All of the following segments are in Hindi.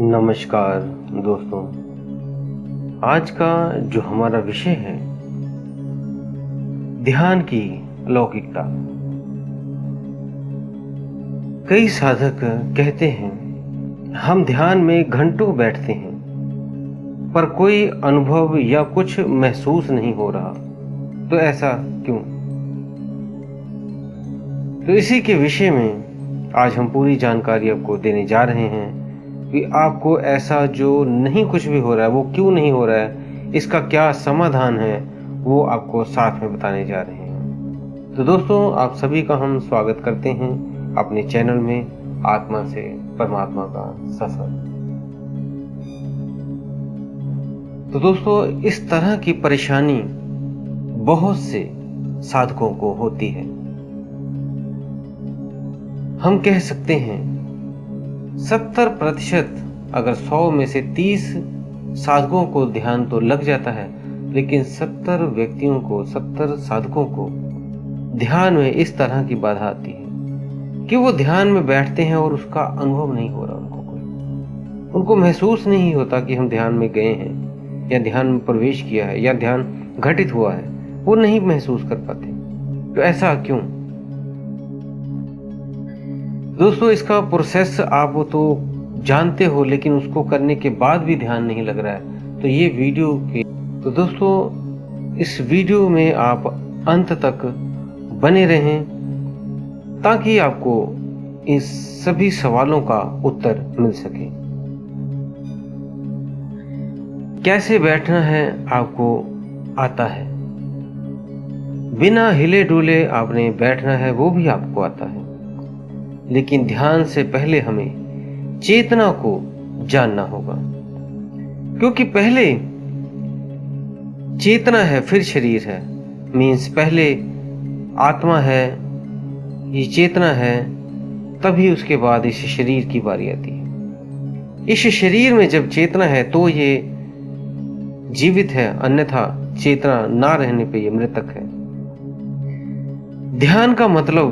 नमस्कार दोस्तों। आज का जो हमारा विषय है ध्यान की लौकिकता। कई साधक कहते हैं हम ध्यान में घंटों बैठते हैं पर कोई अनुभव या कुछ महसूस नहीं हो रहा, तो ऐसा क्यों? तो इसी के विषय में आज हम पूरी जानकारी आपको देने जा रहे हैं कि आपको ऐसा जो नहीं कुछ भी हो रहा है वो क्यों नहीं हो रहा है, इसका क्या समाधान है, वो आपको साथ में बताने जा रहे हैं। तो दोस्तों, आप सभी का हम स्वागत करते हैं अपने चैनल में आत्मा से परमात्मा का सफर। तो दोस्तों, इस तरह की परेशानी बहुत से साधकों को होती है। हम कह सकते हैं 70% अगर 100 में से 30 साधकों को ध्यान तो लग जाता है, लेकिन 70 व्यक्तियों को, 70 साधकों को ध्यान में इस तरह की बाधा आती है कि वो ध्यान में बैठते हैं और उसका अनुभव नहीं हो रहा उनको महसूस नहीं होता कि हम ध्यान में गए हैं या ध्यान में प्रवेश किया है या ध्यान घटित हुआ है, वो नहीं महसूस कर पाते। तो ऐसा क्यों? दोस्तों, इसका प्रोसेस आप तो जानते हो, लेकिन उसको करने के बाद भी ध्यान नहीं लग रहा है, तो ये वीडियो के तो दोस्तों, इस वीडियो में आप अंत तक बने रहें ताकि आपको इस सभी सवालों का उत्तर मिल सके। कैसे बैठना है आपको आता है, बिना हिले डुले आपने बैठना है वो भी आपको आता है, लेकिन ध्यान से पहले हमें चेतना को जानना होगा, क्योंकि पहले चेतना है फिर शरीर है। मीन्स पहले आत्मा है, ये चेतना है, तभी उसके बाद इस शरीर की बारी आती है। इस शरीर में जब चेतना है तो ये जीवित है, अन्यथा चेतना ना रहने पे ये मृतक है। ध्यान का मतलब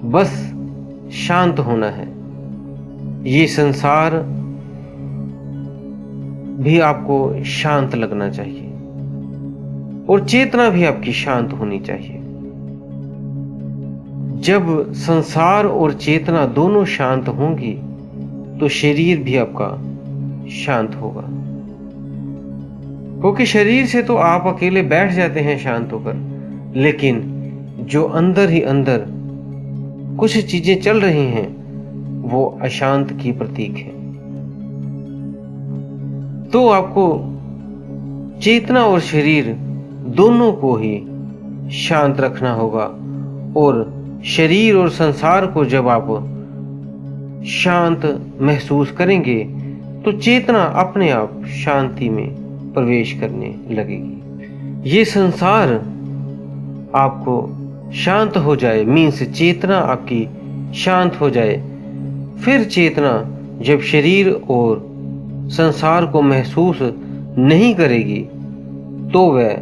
बस शांत होना है। ये संसार भी आपको शांत लगना चाहिए और चेतना भी आपकी शांत होनी चाहिए। जब संसार और चेतना दोनों शांत होंगी तो शरीर भी आपका शांत होगा, क्योंकि शरीर से तो आप अकेले बैठ जाते हैं शांत होकर, लेकिन जो अंदर ही अंदर कुछ चीजें चल रही हैं वो अशांत की प्रतीक है। तो आपको चेतना और शरीर दोनों को ही शांत रखना होगा, और शरीर और संसार को जब आप शांत महसूस करेंगे तो चेतना अपने आप शांति में प्रवेश करने लगेगी। ये संसार आपको शांत हो जाए, मीन्स चेतना आपकी शांत हो जाए, फिर चेतना जब शरीर और संसार को महसूस नहीं करेगी तो वह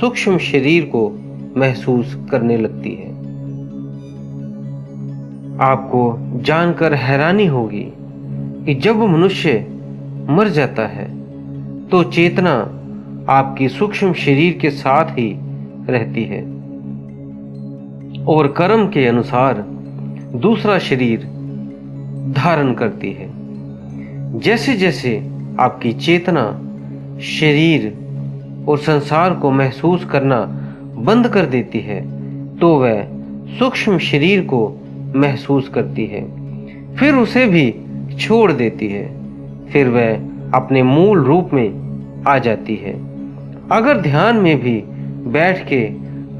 सूक्ष्म शरीर को महसूस करने लगती है। आपको जानकर हैरानी होगी कि जब मनुष्य मर जाता है तो चेतना आपकी सूक्ष्म शरीर के साथ ही रहती है और कर्म के अनुसार दूसरा शरीर धारण करती है। जैसे जैसे आपकी चेतना शरीर और संसार को महसूस करना बंद कर देती है तो वह सूक्ष्म शरीर को महसूस करती है, फिर उसे भी छोड़ देती है, फिर वह अपने मूल रूप में आ जाती है। अगर ध्यान में भी बैठ के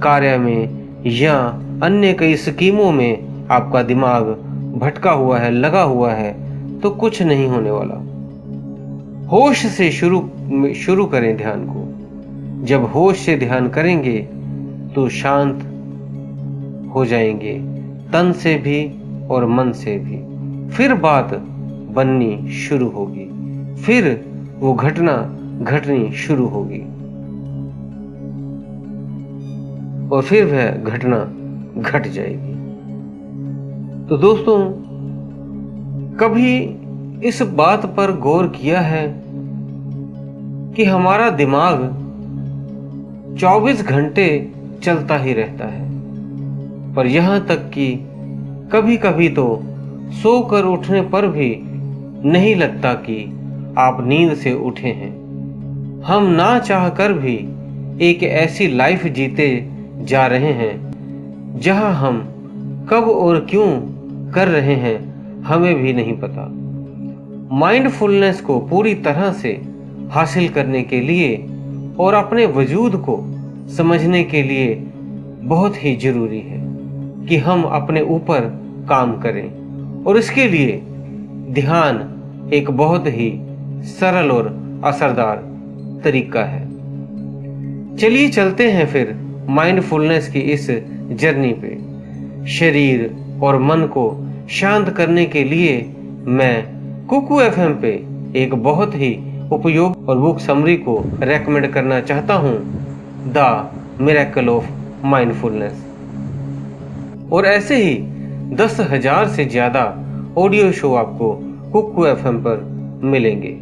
कार्य में या अन्य कई स्कीमों में आपका दिमाग भटका हुआ है, लगा हुआ है, तो कुछ नहीं होने वाला। होश से शुरू करें ध्यान को। जब होश से ध्यान करेंगे तो शांत हो जाएंगे, तन से भी और मन से भी। फिर बात बननी शुरू होगी, फिर वो घटना घटनी शुरू होगी और फिर वह घटना घट जाएगी। तो दोस्तों, कभी इस बात पर गौर किया है कि हमारा दिमाग 24 घंटे चलता ही रहता है, पर यहाँ तक कि कभी कभी तो सोकर उठने पर भी नहीं लगता कि आप नींद से उठे हैं। हम ना चाहकर भी एक ऐसी लाइफ जीते जा रहे हैं जहां हम कब और क्यों कर रहे हैं हमें भी नहीं पता। माइंडफुलनेस को पूरी तरह से हासिल करने के लिए और अपने वजूद को समझने के लिए बहुत ही जरूरी है कि हम अपने ऊपर काम करें, और इसके लिए ध्यान एक बहुत ही सरल और असरदार तरीका है। चलिए चलते हैं फिर माइंडफुलनेस की इस जर्नी पे। शरीर और मन को शांत करने के लिए मैं कुकू एफएम पे एक बहुत ही उपयोगी और बुक समरी को रेकमेंड करना चाहता हूँ, द मिरेकल ऑफ माइंडफुलनेस। और ऐसे ही 10,000 से ज्यादा ऑडियो शो आपको कुकू एफएम पर मिलेंगे,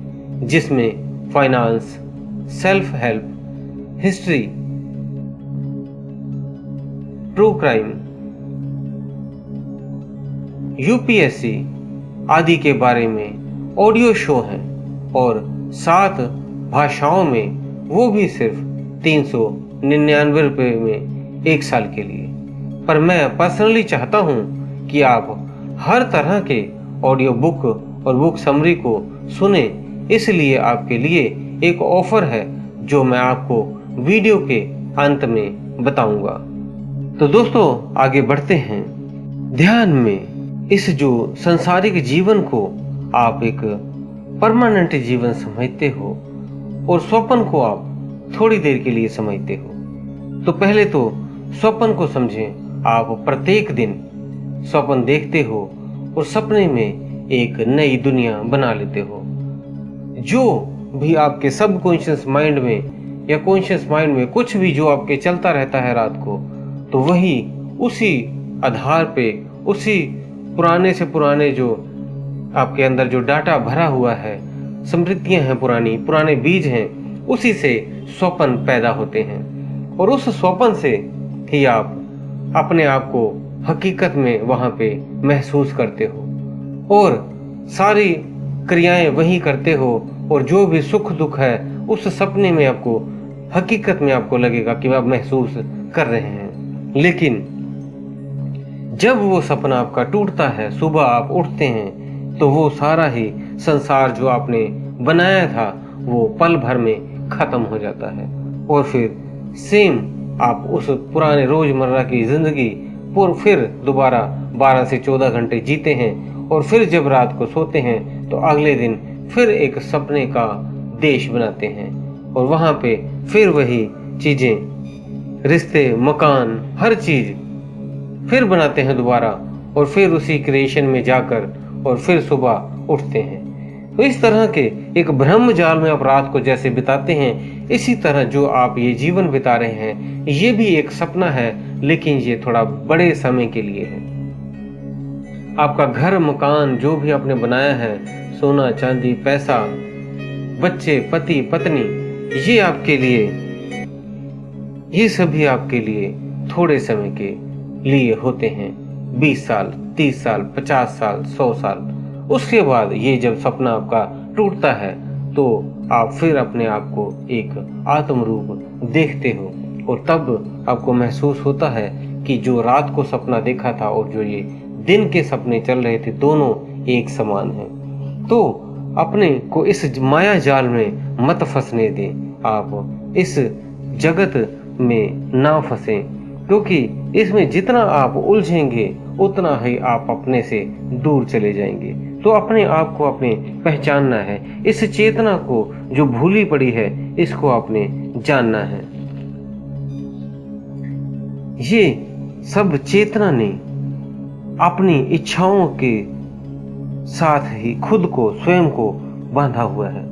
जिसमें finance, self help, history, true crime, UPSC आदि के बारे में ऑडियो शो हैं, और 7 भाषाओं में, वो भी सिर्फ 399 रुपये में 1 साल के लिए। पर मैं पर्सनली चाहता हूं कि आप हर तरह के ऑडियो बुक और बुक समरी को सुने, इसलिए आपके लिए एक ऑफर है जो मैं आपको वीडियो के अंत में बताऊंगा। तो दोस्तों आगे बढ़ते हैं। ध्यान में इस जो सांसारिक जीवन को आप एक परमानेंट जीवन समझते हो और स्वप्न को आप थोड़ी देर के लिए समझते हो, तो पहले तो स्वप्न को समझें। आप प्रत्येक दिन स्वप्न देखते हो और सपने में एक नई दुनिया बना लेते हो। जो भी आपके सबकॉन्शियस माइंड में या कॉन्शियस माइंड में कुछ भी जो आपके चलता रहता है रात को, तो वही उसी आधार पे, उसी पुराने से पुराने जो आपके अंदर जो डाटा भरा हुआ है, स्मृतियां हैं, पुराने बीज हैं, उसी से स्वप्न पैदा होते हैं। और उस स्वप्न से ही आप अपने आप को हकीकत में वहां पे महसूस करते हो और सारी क्रियाएं वही करते हो, और जो भी सुख दुख है उस सपने में आपको हकीकत में आपको लगेगा कि आप महसूस कर रहे हैं। लेकिन जब वो सपना आपका टूटता है, सुबह आप उठते हैं, तो वो सारा ही संसार जो आपने बनाया था वो पल भर में खत्म हो जाता है, और फिर सेम आप उस पुराने रोजमर्रा की जिंदगी फिर दोबारा 12 से 14 घंटे जीते हैं, और फिर जब रात को सोते हैं तो अगले दिन फिर एक सपने का देश बनाते हैं, और वहां पे फिर वही चीजें, रिश्ते, मकान, हर चीज फिर बनाते हैं दोबारा, और फिर उसी क्रिएशन में जाकर और फिर सुबह उठते हैं। तो इस तरह के एक ब्रह्म जाल में आप रात को जैसे बिताते हैं, इसी तरह जो आप ये जीवन बिता रहे हैं, ये भी एक सपना है, लेकिन ये थोड़ा बड़े समय के लिए है। आपका घर, मकान जो भी आपने बनाया है, सोना चांदी, पैसा, बच्चे, पति पत्नी, ये आपके लिए, ये सभी आपके लिए थोड़े समय के लिए होते हैं। 20 साल, 30 साल, 50 साल, 100 साल। उसके बाद ये जब सपना आपका टूटता है, तो आप फिर अपने आप को एक आत्म रूप देखते हो, और तब आपको महसूस होता है कि जो रात को सपना देखा था और जो ये दिन के सपने चल रहे थे, दोनों एक समान हैं। तो अपने को इस माया जाल में मत फंसने दें। आप इस जगत में ना फंसें, क्योंकि इसमें जितना आप उलझेंगे उतना ही आप अपने से दूर चले जाएंगे। तो अपने आप को आपने पहचानना है, इस चेतना को जो भूली पड़ी है इसको आपने जानना है। ये सब चेतना ने अपनी इच्छाओं के साथ ही खुद को, स्वयं को बांधा हुआ है।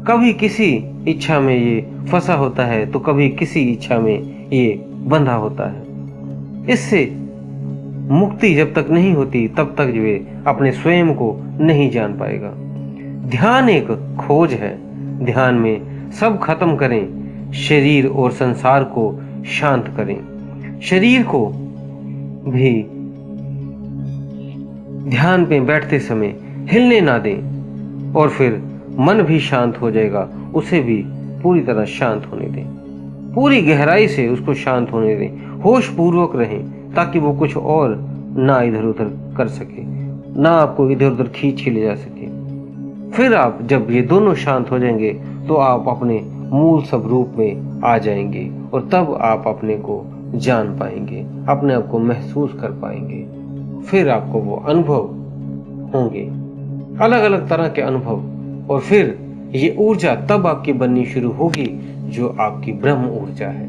कभी किसी इच्छा में ये फंसा होता है, तो कभी किसी इच्छा में ये बंधा होता है। इससे मुक्ति जब तक नहीं होती तब तक वे अपने स्वयं को नहीं जान पाएगा। ध्यान एक खोज है। ध्यान में सब खत्म करें, शरीर और संसार को शांत करें। शरीर को भी ध्यान पे बैठते समय हिलने ना दें और फिर मन भी शांत हो जाएगा, उसे भी पूरी तरह शांत होने दें। पूरी गहराई से उसको शांत होने दें। होश पूर्वक रहें ताकि वो कुछ और ना इधर उधर कर सके, ना आपको इधर उधर खींच के ले जा सके। फिर आप जब ये दोनों शांत हो जाएंगे तो आप अपने मूल स्वरूप में आ जाएंगे और तब आप अपने को जान पाएंगे, अपने आप को महसूस कर पाएंगे। फिर आपको वो अनुभव होंगे, अलग अलग तरह के अनुभव, और फिर ये ऊर्जा तब आपकी बननी शुरू होगी जो आपकी ब्रह्म ऊर्जा है।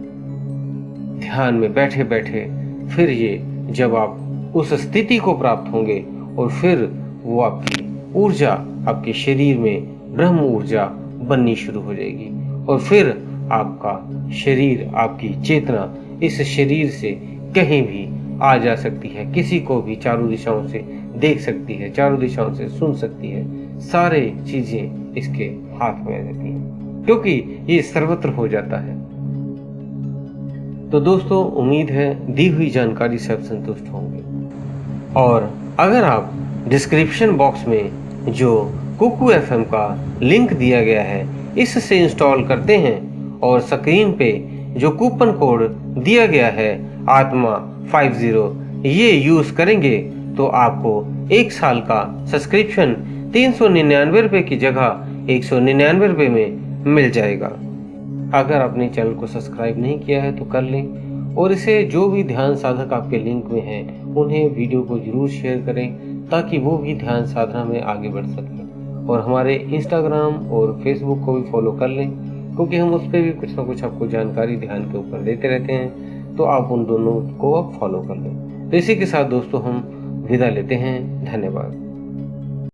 ध्यान में बैठे बैठे फिर ये जब आप उस स्थिति को प्राप्त होंगे और फिर वो आपकी ऊर्जा आपके शरीर में ब्रह्म ऊर्जा बननी शुरू हो जाएगी और फिर आपका शरीर, आपकी चेतना इस शरीर से कहीं भी आ जा सकती है, किसी को भी चारों दिशाओं से देख सकती है, चारों दिशाओं से सुन सकती है, सारे चीजें इसके हाथ में आ जाती हैं क्योंकि ये सर्वत्र हो जाता है। तो दोस्तों, उम्मीद है दी हुई जानकारी से आप संतुष्ट होंगे, और अगर आप डिस्क्रिप्शन बॉक्स में जो कुकू FM का लिंक दिया गया है इससे इंस्टॉल करते हैं और स्क्रीन पे जो कूपन कोड दिया गया है आत्मा 50 ये यूज करेंगे तो आपको 1 साल का सब्सक्रिप्शन 399 रुपये की जगह 199 रुपये में मिल जाएगा। अगर आपने चैनल को सब्सक्राइब नहीं किया है तो कर लें, और इसे जो भी ध्यान साधक आपके लिंक में हैं उन्हें वीडियो को जरूर शेयर करें ताकि वो भी ध्यान साधना में आगे बढ़ सकें। और हमारे इंस्टाग्राम और फेसबुक को भी फॉलो कर लें क्योंकि हम उस पर भी कुछ ना कुछ आपको जानकारी ध्यान के ऊपर देते रहते हैं, तो आप उन दोनों को आप फॉलो कर लें। तो इसी के साथ दोस्तों हम विदा लेते हैं। धन्यवाद।